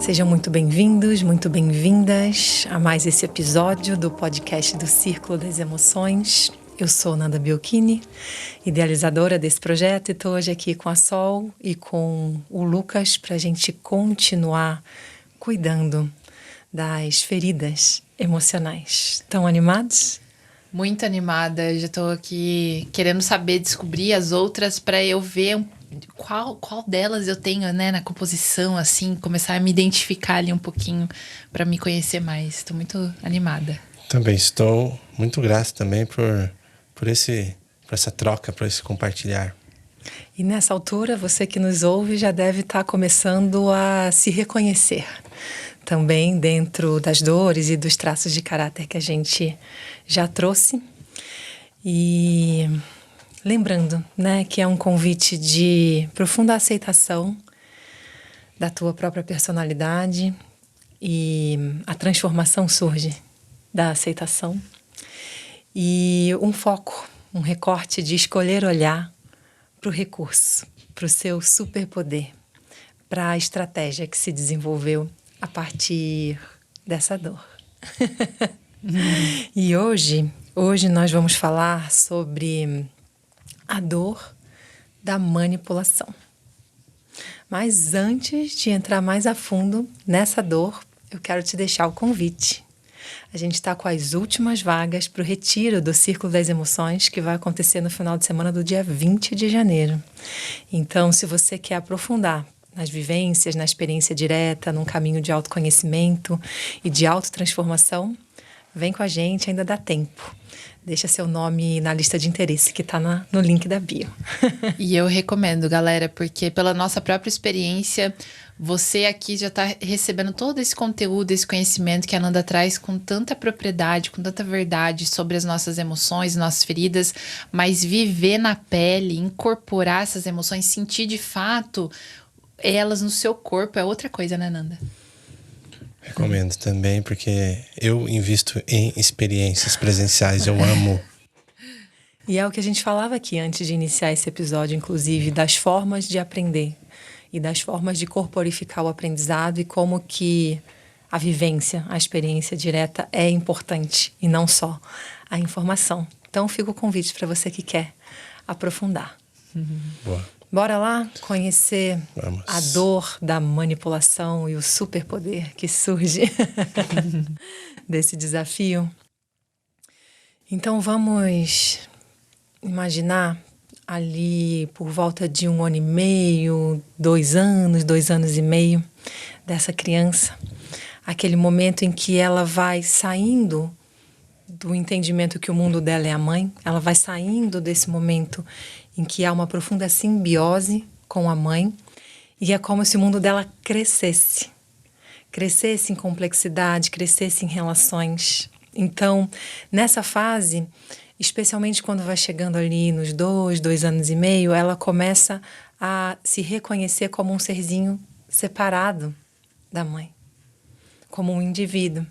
Sejam muito bem-vindos, muito bem-vindas a mais esse episódio do podcast do Círculo das Emoções. Eu sou Nanda Biocchini, idealizadora desse projeto, e estou hoje aqui com a Sol e com o Lucas para a gente continuar cuidando das feridas emocionais. Estão animados? Muito animada, já estou aqui querendo saber, descobrir as outras para eu ver qual delas eu tenho, né, na composição, assim, começar a me identificar ali um pouquinho para me conhecer mais. Estou muito animada. Também estou muito grato também por essa troca, por esse compartilhar. E nessa altura, você que nos ouve já deve estar começando a se reconhecer também dentro das dores e dos traços de caráter que a gente já trouxe. E lembrando, né, que é um convite de profunda aceitação da tua própria personalidade, e a transformação surge da aceitação. E um foco, um recorte de escolher olhar para o recurso, para o seu superpoder, para a estratégia que se desenvolveu a partir dessa dor. E hoje nós vamos falar sobre a dor da manipulação. Mas antes de entrar mais a fundo nessa dor, eu quero te deixar o convite. A gente está com as últimas vagas para o retiro do Círculo das Emoções, que vai acontecer no final de semana do dia 20 de janeiro. Então, se você quer aprofundar nas vivências, na experiência direta, num caminho de autoconhecimento e de autotransformação, vem com a gente, ainda dá tempo. Deixa seu nome na lista de interesse que está no link da bio. E eu recomendo, galera, porque pela nossa própria experiência, você aqui já está recebendo todo esse conteúdo, esse conhecimento que a Nanda traz com tanta propriedade, com tanta verdade sobre as nossas emoções, nossas feridas, mas viver na pele, incorporar essas emoções, sentir de fato elas no seu corpo é outra coisa, né, Nanda? Recomendo também, porque eu invisto em experiências presenciais, eu amo. E é o que a gente falava aqui antes de iniciar esse episódio, inclusive, das formas de aprender e das formas de corporificar o aprendizado, e como que a vivência, a experiência direta é importante e não só a informação. Então fica o convite para você que quer aprofundar. Boa. Bora lá conhecer Vamos. A dor da manipulação e o superpoder que surge desse desafio. Então vamos imaginar ali por volta de 1 ano e meio, 2 anos e meio dessa criança, aquele momento em que ela vai saindo do entendimento que o mundo dela é a mãe, ela vai saindo desse momento em que há uma profunda simbiose com a mãe, e é como se o mundo dela crescesse em complexidade, crescesse em relações. Então, nessa fase, especialmente quando vai chegando ali nos 2 anos e meio, ela começa a se reconhecer como um serzinho separado da mãe, como um indivíduo.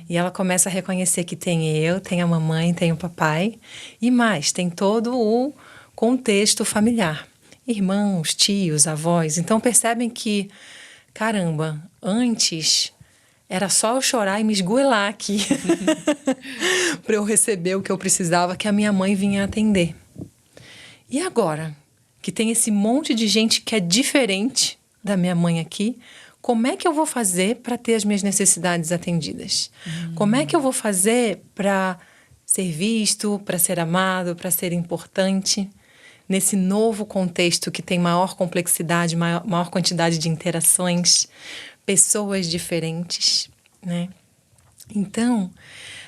E ela começa a reconhecer que tem eu, tem a mamãe, tem o papai, e mais, tem todo o contexto familiar, irmãos, tios, avós. Então percebem que, caramba, antes era só eu chorar e me esgoelar aqui para eu receber o que eu precisava, que a minha mãe vinha atender. E agora, que tem esse monte de gente que é diferente da minha mãe aqui, como é que eu vou fazer para ter as minhas necessidades atendidas? Como é que eu vou fazer para ser visto, para ser amado, para ser importante nesse novo contexto que tem maior complexidade, maior quantidade de interações, pessoas diferentes, né? Então,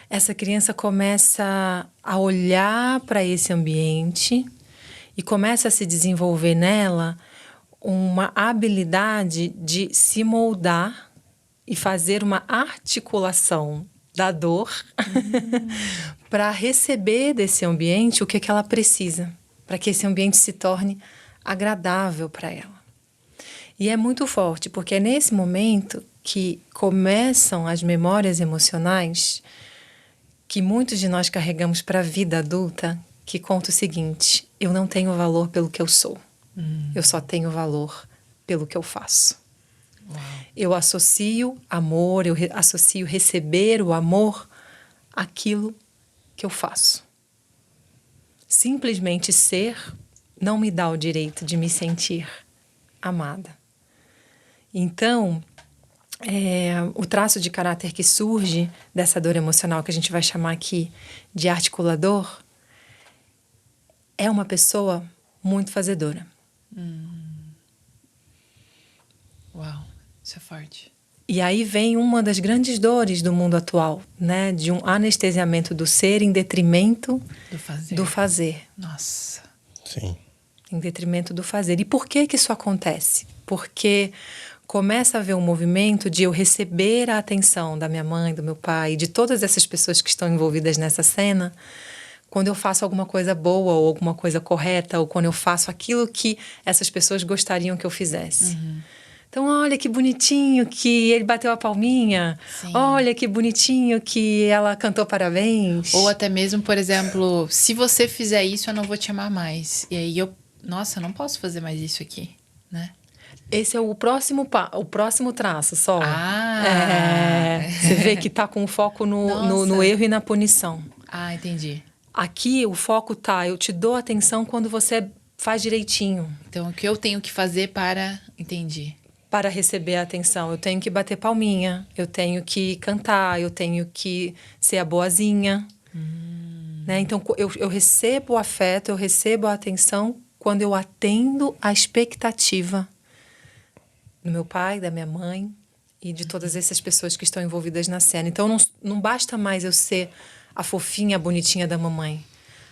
essa criança começa a olhar para esse ambiente e começa a se desenvolver nela uma habilidade de se moldar e fazer uma articulação da dor para receber desse ambiente o que ela precisa, para que esse ambiente se torne agradável para ela. E é muito forte, porque é nesse momento que começam as memórias emocionais que muitos de nós carregamos para a vida adulta, que conta o seguinte: eu não tenho valor pelo que eu sou, eu só tenho valor pelo que eu faço. Eu associo amor, associo receber o amor àquilo que eu faço. Simplesmente ser não me dá o direito de me sentir amada. Então, o traço de caráter que surge dessa dor emocional, que a gente vai chamar aqui de articulador, é uma pessoa muito fazedora. Uau, isso é forte. E aí vem uma das grandes dores do mundo atual, né? De um anestesiamento do ser em detrimento do fazer. Nossa. Sim. Em detrimento do fazer. E por que isso acontece? Porque começa a haver um movimento de eu receber a atenção da minha mãe, do meu pai, de todas essas pessoas que estão envolvidas nessa cena, quando eu faço alguma coisa boa ou alguma coisa correta, ou quando eu faço aquilo que essas pessoas gostariam que eu fizesse. Então, olha que bonitinho que ele bateu a palminha. Sim. Olha que bonitinho que ela cantou parabéns. Ou até mesmo, por exemplo, se você fizer isso, eu não vou te amar mais. E aí eu não posso fazer mais isso aqui, né? Esse é o próximo traço, Sol. Você vê que tá com o foco no erro e na punição. Entendi. Aqui o foco tá, eu te dou atenção quando você faz direitinho. Então, o que eu tenho que fazer para... Entendi. Para receber a atenção, eu tenho que bater palminha, eu tenho que cantar, eu tenho que ser a boazinha. Né? Então, eu recebo o afeto, eu recebo a atenção quando eu atendo a expectativa do meu pai, da minha mãe e de todas essas pessoas que estão envolvidas na cena. Então, não basta mais eu ser a fofinha, a bonitinha da mamãe.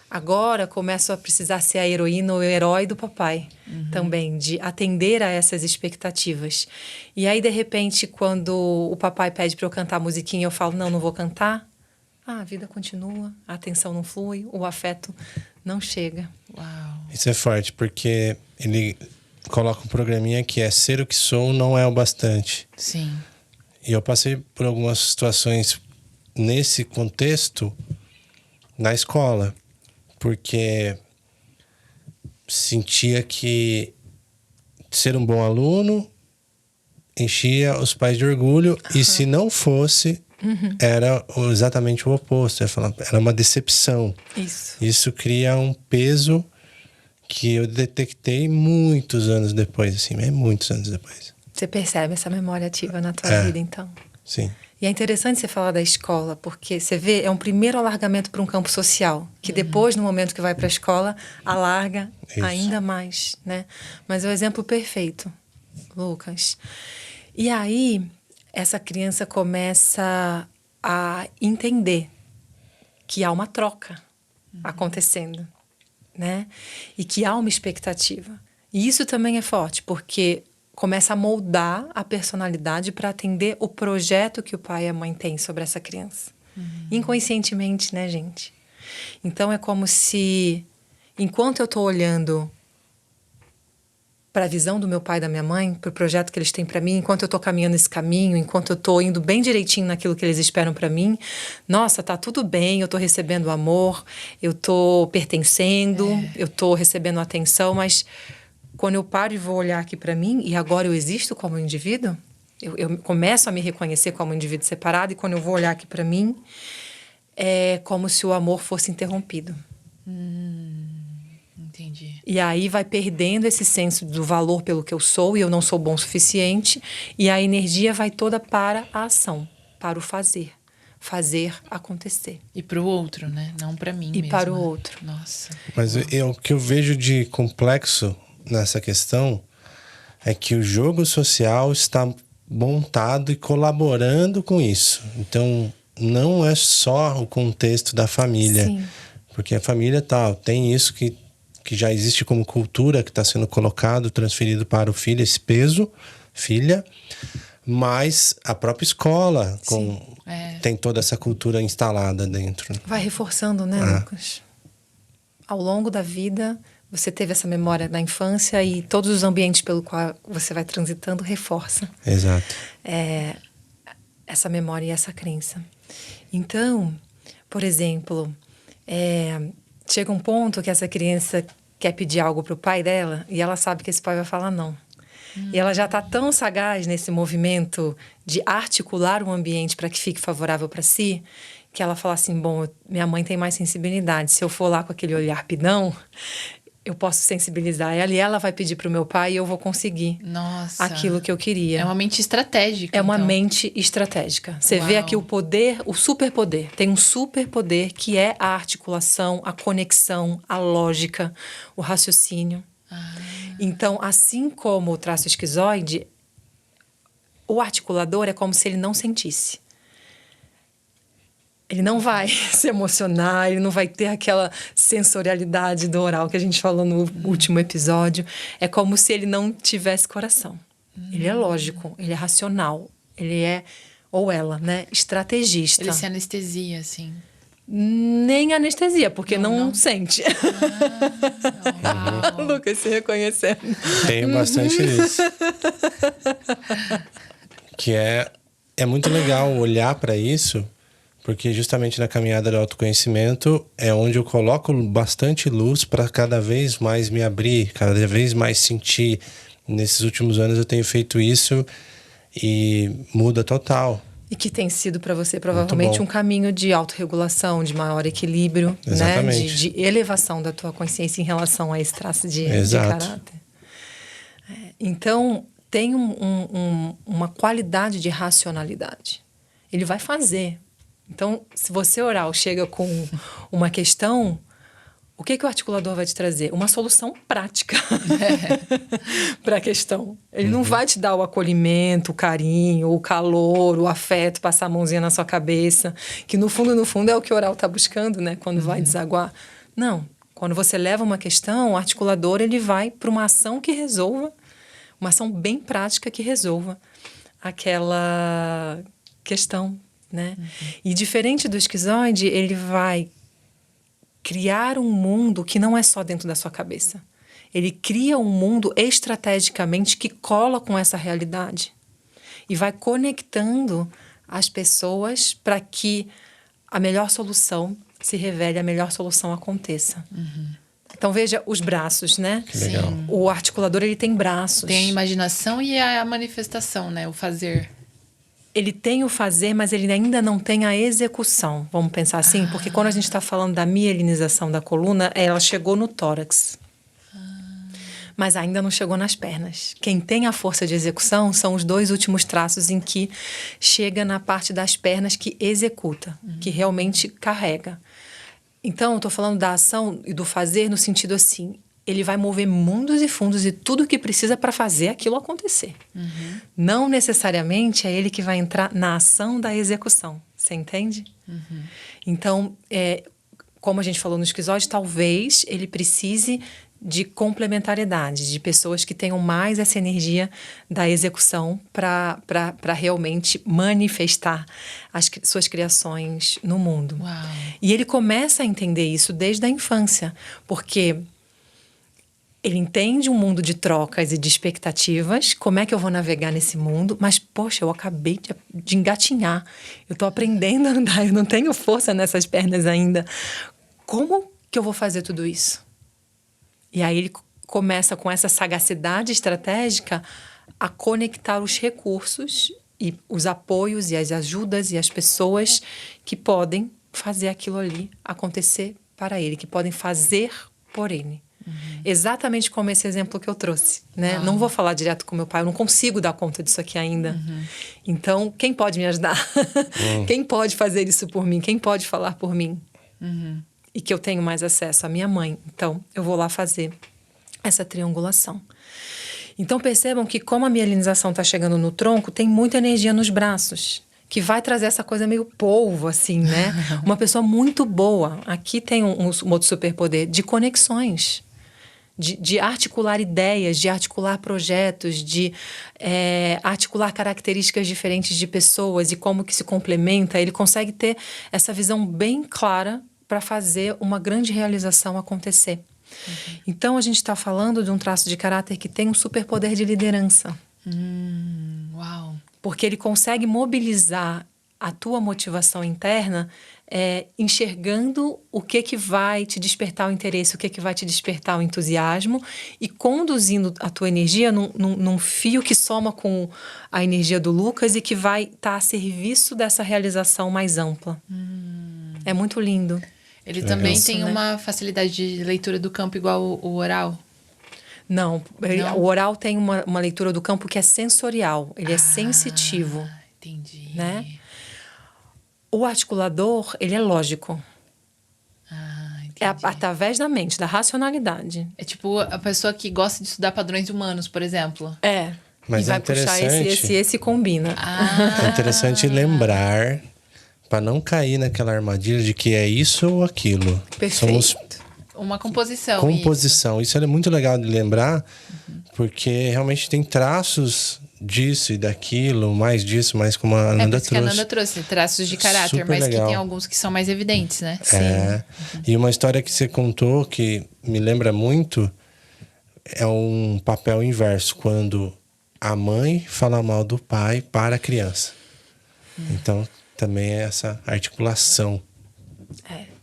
Agora começo a precisar ser a heroína ou o herói do papai também, de atender a essas expectativas. E aí, de repente, quando o papai pede para eu cantar a musiquinha, eu falo, não vou cantar. A vida continua, a atenção não flui, o afeto não chega. Uau. Isso é forte, porque ele coloca um programinha que é ser o que sou não é o bastante. Sim. E eu passei por algumas situações nesse contexto na escola, porque sentia que ser um bom aluno enchia os pais de orgulho, e se não fosse, era exatamente o oposto. Era uma decepção. Isso cria um peso que eu detectei muitos anos depois, assim, muitos anos depois. Você percebe essa memória ativa na tua vida, então? Sim. E é interessante você falar da escola, porque você vê, é um primeiro alargamento para um campo social, que depois, no momento que vai para a escola, alarga ainda mais, né? Mas é o exemplo perfeito, Lucas. E aí, essa criança começa a entender que há uma troca acontecendo, né? E que há uma expectativa. E isso também é forte, porque começa a moldar a personalidade para atender o projeto que o pai e a mãe têm sobre essa criança. Inconscientemente, né, gente? Então, é como se, enquanto eu estou olhando para a visão do meu pai e da minha mãe, para o projeto que eles têm para mim, enquanto eu estou caminhando esse caminho, enquanto eu estou indo bem direitinho naquilo que eles esperam para mim, nossa, tá tudo bem, eu estou recebendo amor, eu estou pertencendo, eu estou recebendo atenção, mas quando eu paro e vou olhar aqui para mim, e agora eu existo como indivíduo, eu começo a me reconhecer como indivíduo separado, e quando eu vou olhar aqui para mim, é como se o amor fosse interrompido. Entendi. E aí vai perdendo esse senso do valor pelo que eu sou, e eu não sou bom o suficiente, e a energia vai toda para a ação, para o fazer acontecer. E para o outro, né? Não para mim mesmo. E para o outro. Nossa. Mas o que eu vejo de complexo nessa questão é que o jogo social está montado e colaborando com isso. Então, não é só o contexto da família. Sim. Porque a família tem isso que já existe como cultura, que está sendo colocado, transferido para o filho, esse peso, filha. Mas a própria escola tem toda essa cultura instalada dentro. Vai reforçando, né, Lucas? Ao longo da vida, você teve essa memória da infância, e todos os ambientes pelo qual você vai transitando reforça. Exato. Essa memória e essa crença. Então, por exemplo, chega um ponto que essa criança quer pedir algo para o pai dela, e ela sabe que esse pai vai falar não. E ela já está tão sagaz nesse movimento de articular o ambiente para que fique favorável para si, que ela fala assim, bom, minha mãe tem mais sensibilidade. Se eu for lá com aquele olhar pidão, eu posso sensibilizar ela e ela vai pedir para o meu pai e eu vou conseguir Nossa. aquilo que eu queria. É uma mente estratégica. É uma então. mente estratégica. Você vê aqui o poder, o superpoder. Tem um superpoder que é a articulação, a conexão, a lógica, o raciocínio. Então, assim como o traço esquizoide, o articulador é como se ele não sentisse. Ele não vai se emocionar, ele não vai ter aquela sensorialidade do oral que a gente falou no último episódio. É como se ele não tivesse coração. Ele é lógico, ele é racional, ele é, ou ela, né, estrategista. Ele se anestesia, assim. Nem anestesia, porque não sente. Uau. Lucas se reconhecendo. Tenho bastante disso. Que é muito legal olhar para isso, porque justamente na caminhada do autoconhecimento é onde eu coloco bastante luz para cada vez mais me abrir, cada vez mais sentir. Nesses últimos anos eu tenho feito isso e muda total. E que tem sido para você provavelmente um caminho de autorregulação, de maior equilíbrio, né? De elevação da tua consciência em relação a esse traço de caráter. Então, tem uma qualidade de racionalidade. Ele vai fazer. Então, se você oral chega com uma questão, o que o articulador vai te trazer? Uma solução prática para a questão. Ele não vai te dar o acolhimento, o carinho, o calor, o afeto, passar a mãozinha na sua cabeça, que no fundo é o que o oral está buscando, né? Quando vai desaguar. Não. Quando você leva uma questão, o articulador ele vai para uma ação que resolva, uma ação bem prática que resolva aquela questão, né? E diferente do esquizoide, ele vai criar um mundo que não é só dentro da sua cabeça. Ele cria um mundo estrategicamente que cola com essa realidade e vai conectando as pessoas para que a melhor solução se revele, a melhor solução aconteça. Então, veja os braços, né? Que legal. Sim. O articulador, ele tem braços. Tem a imaginação e a manifestação, né? O fazer. Ele tem o fazer, mas ele ainda não tem a execução. Vamos pensar assim? Porque quando a gente está falando da mielinização da coluna, ela chegou no tórax. Mas ainda não chegou nas pernas. Quem tem a força de execução são os dois últimos traços em que chega na parte das pernas que executa, que realmente carrega. Então, eu estou falando da ação e do fazer no sentido assim, ele vai mover mundos e fundos e tudo o que precisa para fazer aquilo acontecer. Não necessariamente é ele que vai entrar na ação da execução. Você entende? Então, como a gente falou no esquizoide, talvez ele precise de complementariedade, de pessoas que tenham mais essa energia da execução para realmente manifestar as suas criações no mundo. Uau. E ele começa a entender isso desde a infância, porque ele entende um mundo de trocas e de expectativas. Como é que eu vou navegar nesse mundo? Mas, poxa, eu acabei de engatinhar. Eu estou aprendendo a andar, eu não tenho força nessas pernas ainda. Como que eu vou fazer tudo isso? E aí ele começa com essa sagacidade estratégica a conectar os recursos e os apoios e as ajudas e as pessoas que podem fazer aquilo ali acontecer para ele, que podem fazer por ele. Exatamente como esse exemplo que eu trouxe, né? Não vou falar direto com meu pai, eu não consigo dar conta disso aqui ainda. Então, quem pode me ajudar? Quem pode fazer isso por mim? Quem pode falar por mim? E que eu tenho mais acesso? A minha mãe. Então, eu vou lá fazer essa triangulação. Então, percebam que como a mielinização está chegando no tronco, tem muita energia nos braços, que vai trazer essa coisa meio polvo, assim, né? Uma pessoa muito boa. Aqui tem um outro superpoder de conexões. De articular ideias, de articular projetos, de articular características diferentes de pessoas e como que se complementa. Ele consegue ter essa visão bem clara para fazer uma grande realização acontecer. Então, a gente está falando de um traço de caráter que tem um superpoder de liderança. Uau! Porque ele consegue mobilizar a tua motivação interna enxergando o que vai te despertar o interesse, o que vai te despertar o entusiasmo e conduzindo a tua energia num fio que soma com a energia do Lucas e que vai estar a serviço dessa realização mais ampla. É muito lindo. Ele Que também legal. tem Isso, né? uma facilidade de leitura do campo igual o oral? Não, Não? o oral tem uma leitura do campo que é sensorial, ele é sensitivo, Entendi. né? O articulador, ele é lógico. Entendi. É através da mente, da racionalidade. É tipo a pessoa que gosta de estudar padrões humanos, por exemplo. Mas e vai é puxar interessante. esse combina. É interessante lembrar, para não cair naquela armadilha de que é isso ou aquilo. Perfeito. Somos Uma composição. composição. Isso é muito legal de lembrar, porque realmente tem traços disso e daquilo, mais disso, mais como a Isso. É por Ananda isso que a trouxe. Nanda trouxe traços de caráter, Super mas legal. que tem alguns que são mais evidentes, né? É. E uma história que você contou que me lembra muito é um papel inverso, quando a mãe fala mal do pai para a criança. Então, também é essa articulação.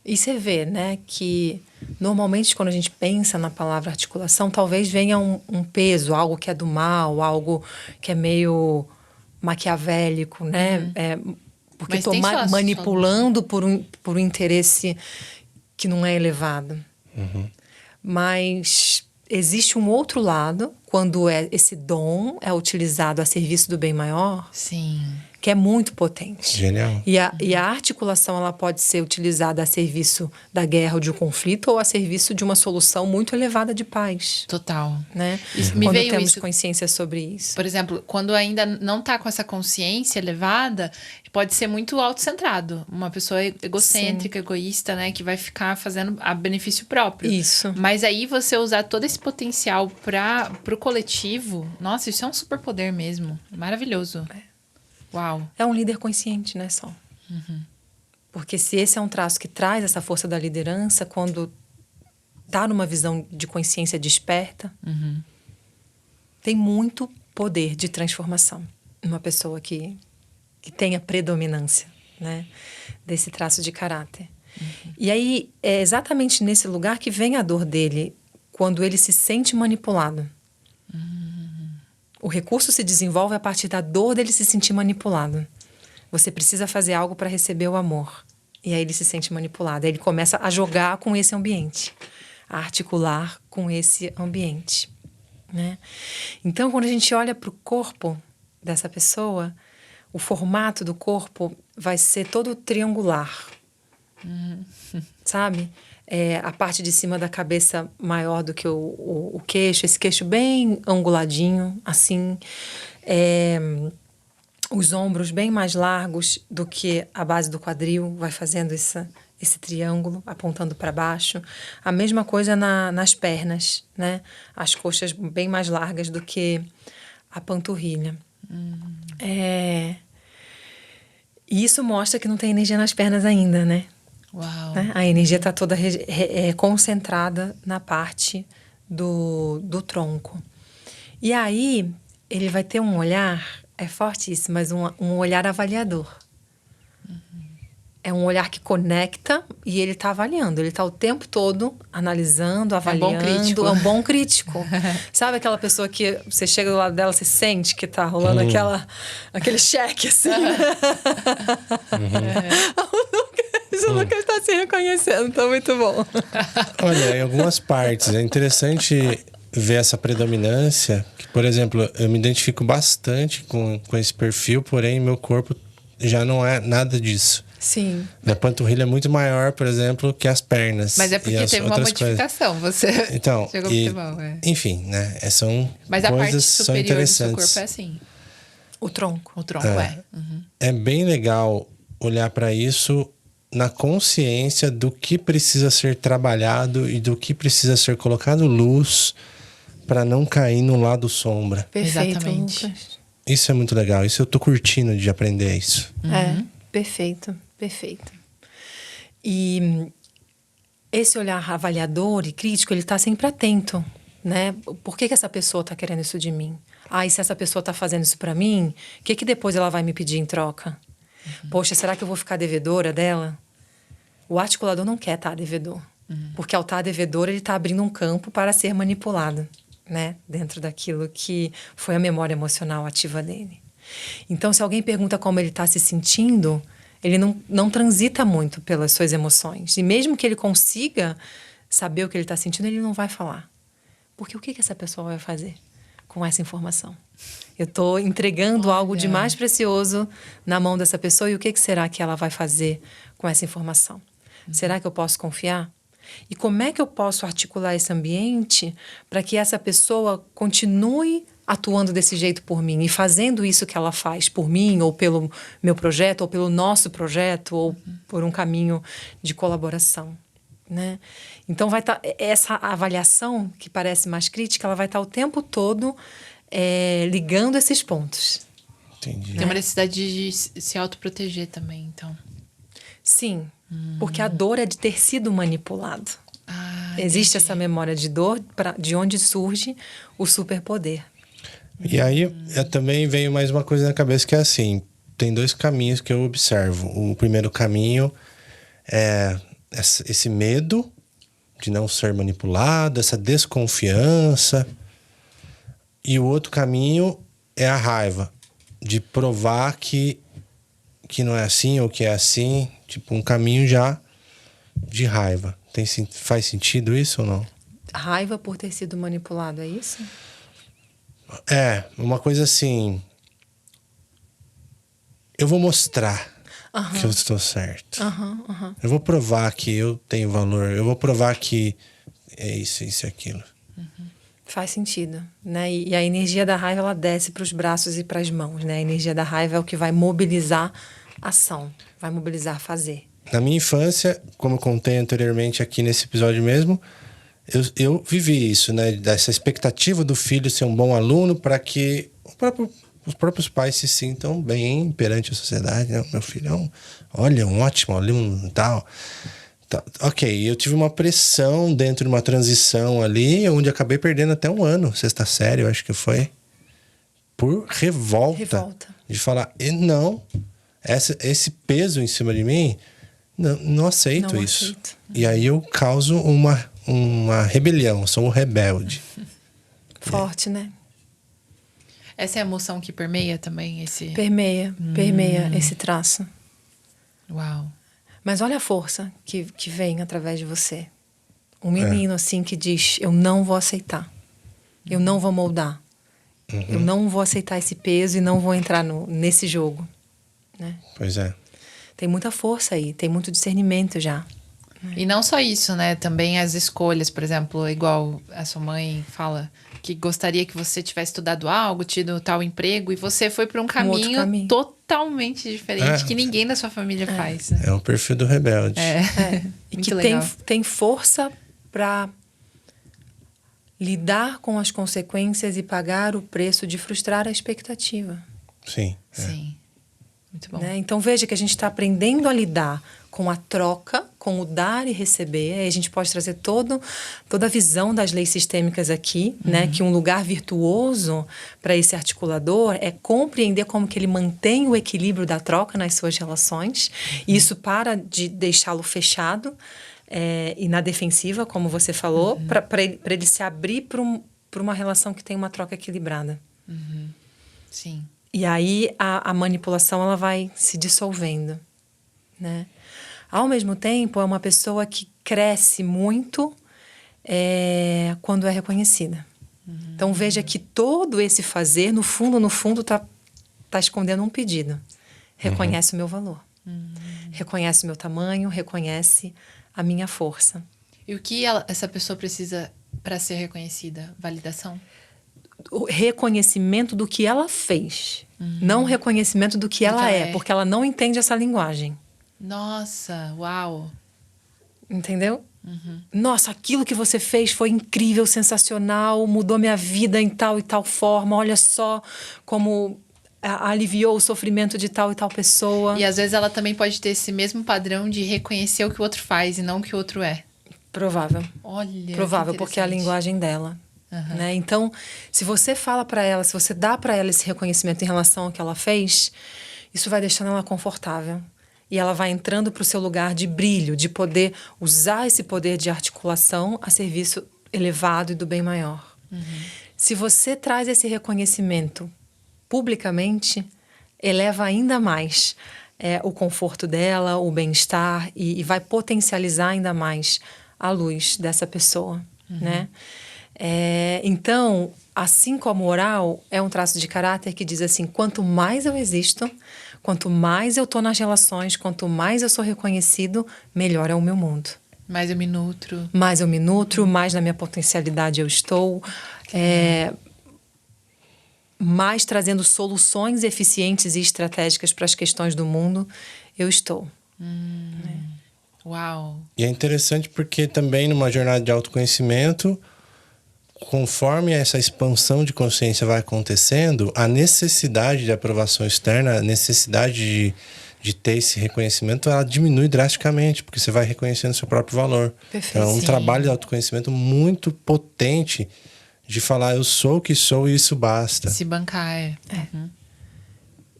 E você vê, né, que normalmente quando a gente pensa na palavra articulação, talvez venha um peso, algo que é do mal, algo que é meio maquiavélico, né? Porque Mas estou tem só- manipulando por um interesse que não é elevado. Mas existe um outro lado, quando esse dom é utilizado a serviço do bem maior, Sim. que é muito potente. Genial. E a articulação ela pode ser utilizada a serviço da guerra ou de um conflito ou a serviço de uma solução muito elevada de paz. Total. Né? Me Quando veio temos isso. consciência sobre isso. Por exemplo, quando ainda não tá com essa consciência elevada, pode ser muito autocentrado. Uma pessoa egocêntrica, egoísta, né? Que vai ficar fazendo a benefício próprio. Isso. Mas aí você usar todo esse potencial pro coletivo, nossa, isso é um superpoder mesmo. Maravilhoso. Uau. É um líder consciente, né, Sol? Porque se esse é um traço que traz essa força da liderança, quando tá numa visão de consciência desperta, tem muito poder de transformação. Uma pessoa que tenha predominância, né, desse traço de caráter. E aí, é exatamente nesse lugar que vem a dor dele, quando ele se sente manipulado. O recurso se desenvolve a partir da dor dele se sentir manipulado. Você precisa fazer algo para receber o amor. E aí ele se sente manipulado. Aí ele começa a jogar com esse ambiente, a articular com esse ambiente, né? Então, quando a gente olha para o corpo dessa pessoa, o formato do corpo vai ser todo triangular, sabe? A parte de cima da cabeça maior do que o queixo, esse queixo bem anguladinho, assim. Os ombros bem mais largos do que a base do quadril, vai fazendo esse triângulo, apontando para baixo. A mesma coisa nas pernas, né? As coxas bem mais largas do que a panturrilha. E isso mostra que não tem energia nas pernas ainda, né? Uau. Né? A energia está toda concentrada na parte do tronco. E aí, ele vai ter um olhar, é fortíssimo, mas um olhar avaliador. É um olhar que conecta e ele está avaliando. Ele está o tempo todo analisando, avaliando. bom crítico. É um bom crítico. Sabe aquela pessoa que você chega do lado dela, você sente que está rolando aquele cheque, assim? O Lucas está se reconhecendo, tá muito bom. Olha, em algumas partes é interessante ver essa predominância. Que, por exemplo, eu me identifico bastante com esse perfil, porém meu corpo já não é nada disso. Sim. Minha panturrilha é muito maior, por exemplo, que as pernas. Mas é porque e as teve uma outras coisas. modificação. Você Então, chegou pro futebol, enfim, né? São Mas a parte coisas são superior do seu interessantes. corpo é assim. O tronco. O tronco é. É bem legal olhar para isso na consciência do que precisa ser trabalhado e do que precisa ser colocado luz para não cair no lado sombra. Perfeito, Exatamente. Lucas. Isso é muito legal. Isso eu tô curtindo de aprender isso. Perfeito, perfeito. E esse olhar avaliador e crítico, ele está sempre atento, né? Por que essa pessoa está querendo isso de mim? E se essa pessoa está fazendo isso para mim, o que depois ela vai me pedir em troca? Poxa, será que eu vou ficar devedora dela? O articulador não quer estar devedor. Porque ao estar devedor, ele está abrindo um campo para ser manipulado, né? Dentro daquilo que foi a memória emocional ativa dele. Então, se alguém pergunta como ele está se sentindo, ele não transita muito pelas suas emoções. E mesmo que ele consiga saber o que ele está sentindo, ele não vai falar. Porque o que essa pessoa vai fazer com essa informação? Eu estou entregando algo de mais precioso na mão dessa pessoa, e o que será que ela vai fazer com essa informação? Será que eu posso confiar? E como é que eu posso articular esse ambiente para que essa pessoa continue atuando desse jeito por mim e fazendo isso que ela faz por mim, ou pelo meu projeto, ou pelo nosso projeto, ou por um caminho de colaboração, né? Então vai estar essa avaliação que parece mais crítica, ela vai estar o tempo todo ligando esses pontos. Entendi. Tem uma necessidade de se autoproteger também, então. Sim, porque a dor é de ter sido manipulado. Existe essa memória de dor, de onde surge o superpoder. E aí, também veio mais uma coisa na cabeça que é assim, tem 2 caminhos que eu observo. O primeiro caminho é esse medo de não ser manipulado, essa desconfiança. E o outro caminho é a raiva, de provar que não é assim ou que é assim, tipo um caminho já de raiva. Faz sentido isso ou não? Raiva por ter sido manipulado, é isso? É, uma coisa assim, eu vou mostrar que eu estou certo. Eu vou provar que eu tenho valor, eu vou provar que é isso e aquilo. Faz sentido, né? E a energia da raiva, ela desce para os braços e para as mãos, né? A energia da raiva é o que vai mobilizar ação, vai mobilizar fazer. Na minha infância, como eu contei anteriormente aqui nesse episódio mesmo, eu vivi isso, né? Dessa expectativa do filho ser um bom aluno para que os próprios pais se sintam bem perante a sociedade, né? Meu filho é um ótimo aluno e tal. Ok, eu tive uma pressão dentro de uma transição ali, onde acabei perdendo até 1 ano, 6ª série, eu acho que foi, por revolta. De falar, não, esse peso em cima de mim, não aceito isso. E aí eu causo uma rebelião, sou um rebelde. Forte, né? Essa é a emoção que permeia também esse... Permeia esse traço. Uau. Mas olha a força que vem através de você. Um menino assim que diz, eu não vou aceitar. Eu não vou moldar. Eu não vou aceitar esse peso e não vou entrar nesse jogo. Né? Pois é. Tem muita força aí, tem muito discernimento já. E não só isso, né? Também as escolhas, por exemplo, igual a sua mãe fala que gostaria que você tivesse estudado algo, tido tal emprego, e você foi para um caminho totalmente diferente que ninguém da sua família faz. Né? É o perfil do rebelde. E que tem força para lidar com as consequências e pagar o preço de frustrar a expectativa. Sim. Sim. Muito bom. Né? Então veja que a gente está aprendendo a lidar com a troca, com o dar e receber. Aí a gente pode trazer toda a visão das leis sistêmicas aqui, né? Que um lugar virtuoso para esse articulador é compreender como que ele mantém o equilíbrio da troca nas suas relações. E isso para de deixá-lo fechado e na defensiva, como você falou, para ele se abrir para uma relação que tem uma troca equilibrada. Sim. E aí a manipulação ela vai se dissolvendo, né? Ao mesmo tempo, é uma pessoa que cresce muito quando é reconhecida. Então, veja que todo esse fazer, no fundo, tá escondendo um pedido. Reconhece o meu valor. Reconhece o meu tamanho, reconhece a minha força. E o que essa pessoa precisa para ser reconhecida? Validação? O reconhecimento do que ela fez. Não o reconhecimento do que ela é, porque ela não entende essa linguagem. Nossa, uau! Entendeu? Nossa, aquilo que você fez foi incrível, sensacional, mudou minha vida em tal e tal forma. Olha só como aliviou o sofrimento de tal e tal pessoa. E às vezes ela também pode ter esse mesmo padrão de reconhecer o que o outro faz e não o que o outro é. Provável. Olha, provável, porque é a linguagem dela. Né? Então, se você fala para ela, se você dá para ela esse reconhecimento em relação ao que ela fez, isso vai deixando ela confortável. e ela vai entrando para o seu lugar de brilho, de poder usar esse poder de articulação a serviço elevado e do bem maior. Se você traz esse reconhecimento publicamente, eleva ainda mais o conforto dela, o bem-estar e vai potencializar ainda mais a luz dessa pessoa, né? Então, assim como o oral, é um traço de caráter que diz assim, quanto mais eu existo, quanto mais eu estou nas relações, quanto mais eu sou reconhecido, melhor é o meu mundo. Mais eu me nutro. Mais eu me nutro, mais na minha potencialidade eu estou, mais trazendo soluções eficientes e estratégicas para as questões do mundo eu estou. Uau! E é interessante porque também numa jornada de autoconhecimento, conforme essa expansão de consciência vai acontecendo, a necessidade de aprovação externa, a necessidade de ter esse reconhecimento, ela diminui drasticamente, porque você vai reconhecendo seu próprio valor. Perfeito. Então, é um Sim. trabalho de autoconhecimento muito potente de falar, eu sou o que sou e isso basta. Se bancar,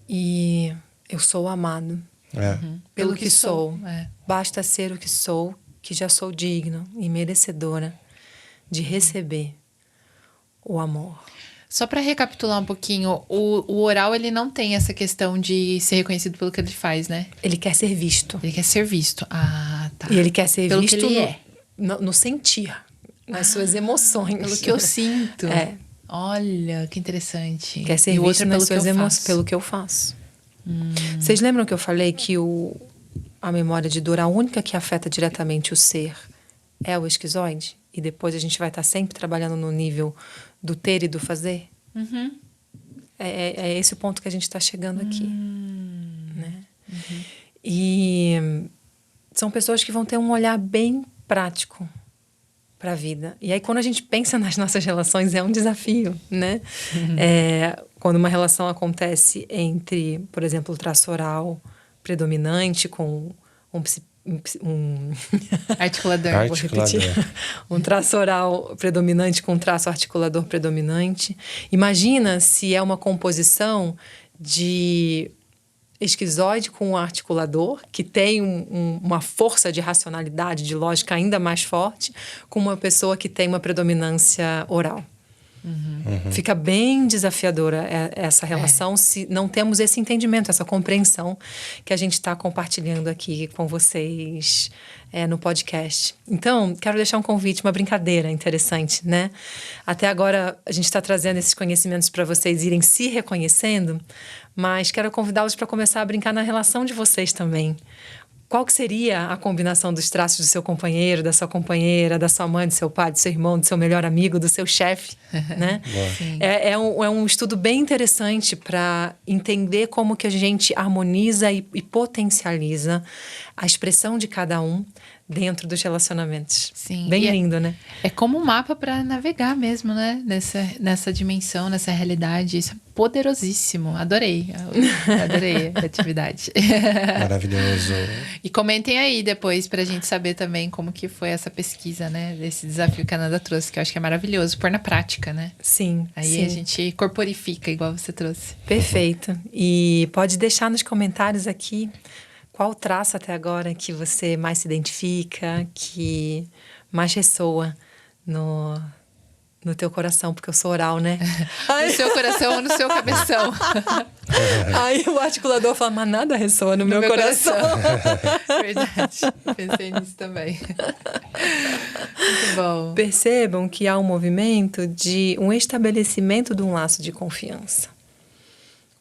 E eu sou amado pelo que sou. Basta ser o que sou, que já sou digno e merecedora de receber o amor. Só para recapitular um pouquinho, o oral, ele não tem essa questão de ser reconhecido pelo que ele faz, né? Ele quer ser visto. Ele quer ser visto. Ah, tá. E ele quer ser Pelo visto que ele é. no sentir, nas suas emoções. Pelo que eu sinto. É. Olha, que interessante. Quer ser E o visto outro é nas pelo que suas eu emoções, faço. pelo que eu faço. Vocês lembram que eu falei que a memória de dor, a única que afeta diretamente o ser, é o esquizoide? E depois a gente vai estar sempre trabalhando no nível do ter e do fazer? É esse o ponto que a gente está chegando aqui. Né? E são pessoas que vão ter um olhar bem prático para a vida. E aí, quando a gente pensa nas nossas relações, é um desafio, né? Quando uma relação acontece entre, por exemplo, o traço oral predominante com Articulador. Vou repetir. Um traço oral predominante com um traço articulador predominante. Imagina se é uma composição de esquizoide com um articulador, que tem uma força de racionalidade, de lógica ainda mais forte, com uma pessoa que tem uma predominância oral. Fica bem desafiadora essa relação se não temos esse entendimento, essa compreensão que a gente está compartilhando aqui com vocês no podcast. Então, quero deixar um convite, uma brincadeira interessante, né? Até agora a gente está trazendo esses conhecimentos para vocês irem se reconhecendo, mas quero convidá-los para começar a brincar na relação de vocês também. Qual que seria a combinação dos traços do seu companheiro, da sua companheira, da sua mãe, do seu pai, do seu irmão, do seu melhor amigo, do seu chefe, né? É um estudo bem interessante para entender como que a gente harmoniza e potencializa a expressão de cada um dentro dos relacionamentos. Sim. Bem E lindo, né? É como um mapa para navegar mesmo, né? Nessa dimensão, nessa realidade. Isso é poderosíssimo. Adorei. Adorei a atividade. Maravilhoso. E comentem aí depois pra gente saber também como que foi essa pesquisa, né? Desse desafio que a Nanda trouxe, que eu acho que é maravilhoso. Pôr na prática, né? Sim. Aí sim. a gente corporifica, igual você trouxe. Perfeito. E pode deixar nos comentários aqui qual traço até agora que você mais se identifica, que mais ressoa no teu coração, porque eu sou oral, né? No seu coração ou no seu cabeção? Aí o articulador fala, mas nada ressoa no meu coração. Verdade. Pensei nisso também. Muito bom. Percebam que há um movimento de um estabelecimento de um laço de confiança.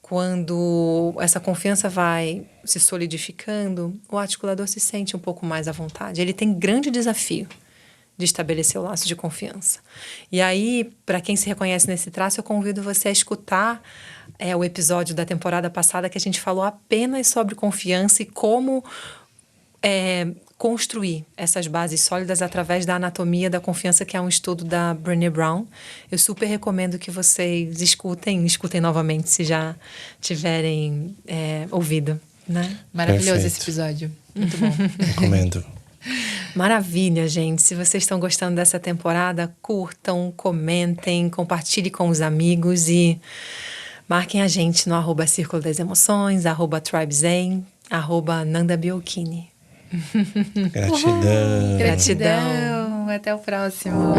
Quando essa confiança vai se solidificando, o articulador se sente um pouco mais à vontade. Ele tem grande desafio de estabelecer o laço de confiança. E aí, para quem se reconhece nesse traço, eu convido você a escutar o episódio da temporada passada que a gente falou apenas sobre confiança e como construir essas bases sólidas através da anatomia da confiança, que é um estudo da Brené Brown. Eu super recomendo que vocês escutem novamente se já tiverem ouvido, né? Maravilhoso Perfeito. esse episódio. Muito bom. Recomendo. Maravilha, gente. Se vocês estão gostando dessa temporada, curtam, comentem, compartilhem com os amigos e marquem a gente no @Círculo das Emoções, @TribeZen. @NandaBiolchini. Gratidão. Gratidão. Até o próximo.